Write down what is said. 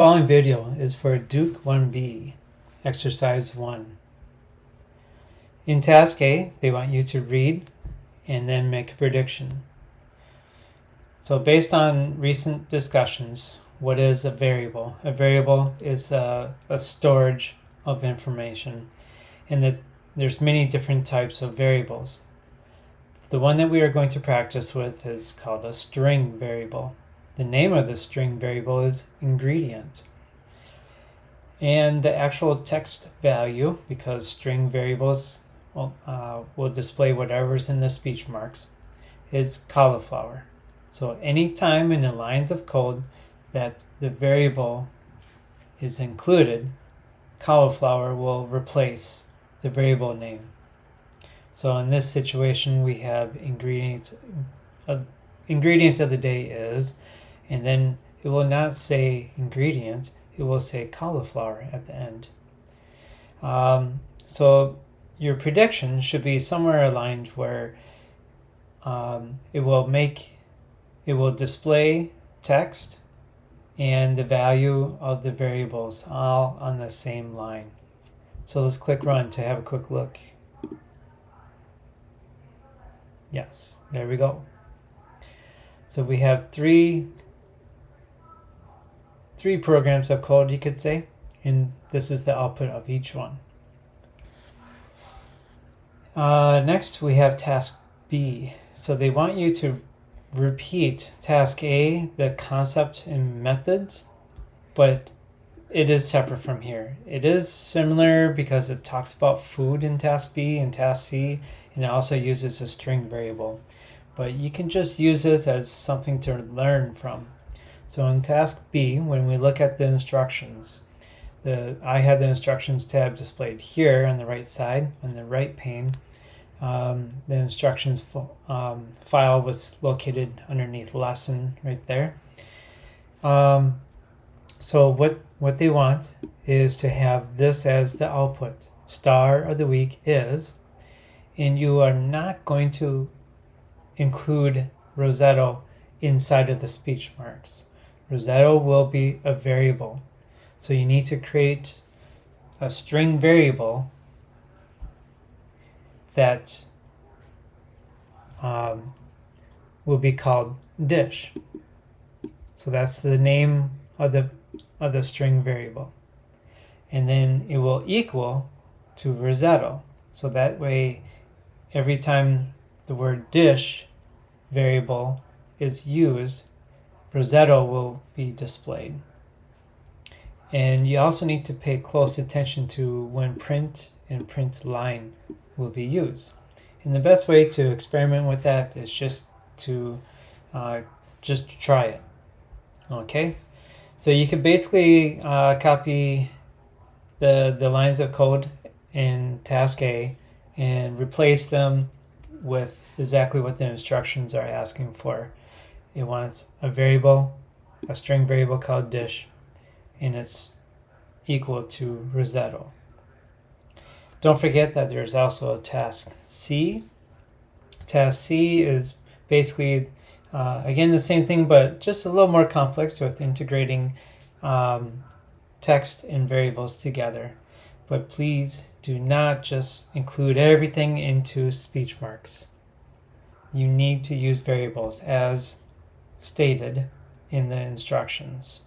Following video is for Duke 1B, Exercise 1. In Task A, they want you to read and then make a prediction. So based on recent discussions, what is a variable? A variable is a storage of information, and there's many different types of variables. The one that we are going to practice with is called a string variable. The name of the string variable is ingredient. And the actual text value, because string variables will display whatever's in the speech marks, is cauliflower. So anytime in the lines of code that the variable is included, cauliflower will replace the variable name. So in this situation, we have ingredients of the day is, and then it will not say ingredient, it will say cauliflower at the end. So your prediction should be somewhere aligned where it will display text and the value of the variables all on the same line. So let's click run to have a quick look. Yes, there we go. So we have three programs of code, you could say, and this is the output of each one. Next, we have task B. So they want you to repeat task A, the concept and methods, but it is separate from here. It is similar because it talks about food in task B and task C, and it also uses a string variable. But you can just use this as something to learn from. So in task B, when we look at the instructions, I have the instructions tab displayed here on the right side, on the right pane. The instructions file was located underneath lesson right there. So what they want is to have this as the output. Star of the week is, and you are not going to include risotto inside of the speech marks. Risotto will be a variable. So you need to create a string variable that will be called dish. So that's the name of the string variable. And then it will equal to risotto. So that way, every time the word dish variable is used, risotto will be displayed. And you also need to pay close attention to when print and print line will be used. And the best way to experiment with that is just to try it. Okay, so you can basically copy the lines of code in task A and replace them with exactly what the instructions are asking for. It wants a string variable called dish, and it's equal to risotto. Don't forget that there's also a task C. Task C is basically, again, the same thing, but just a little more complex with integrating text and variables together. But please do not just include everything into speech marks. You need to use variables as stated in the instructions.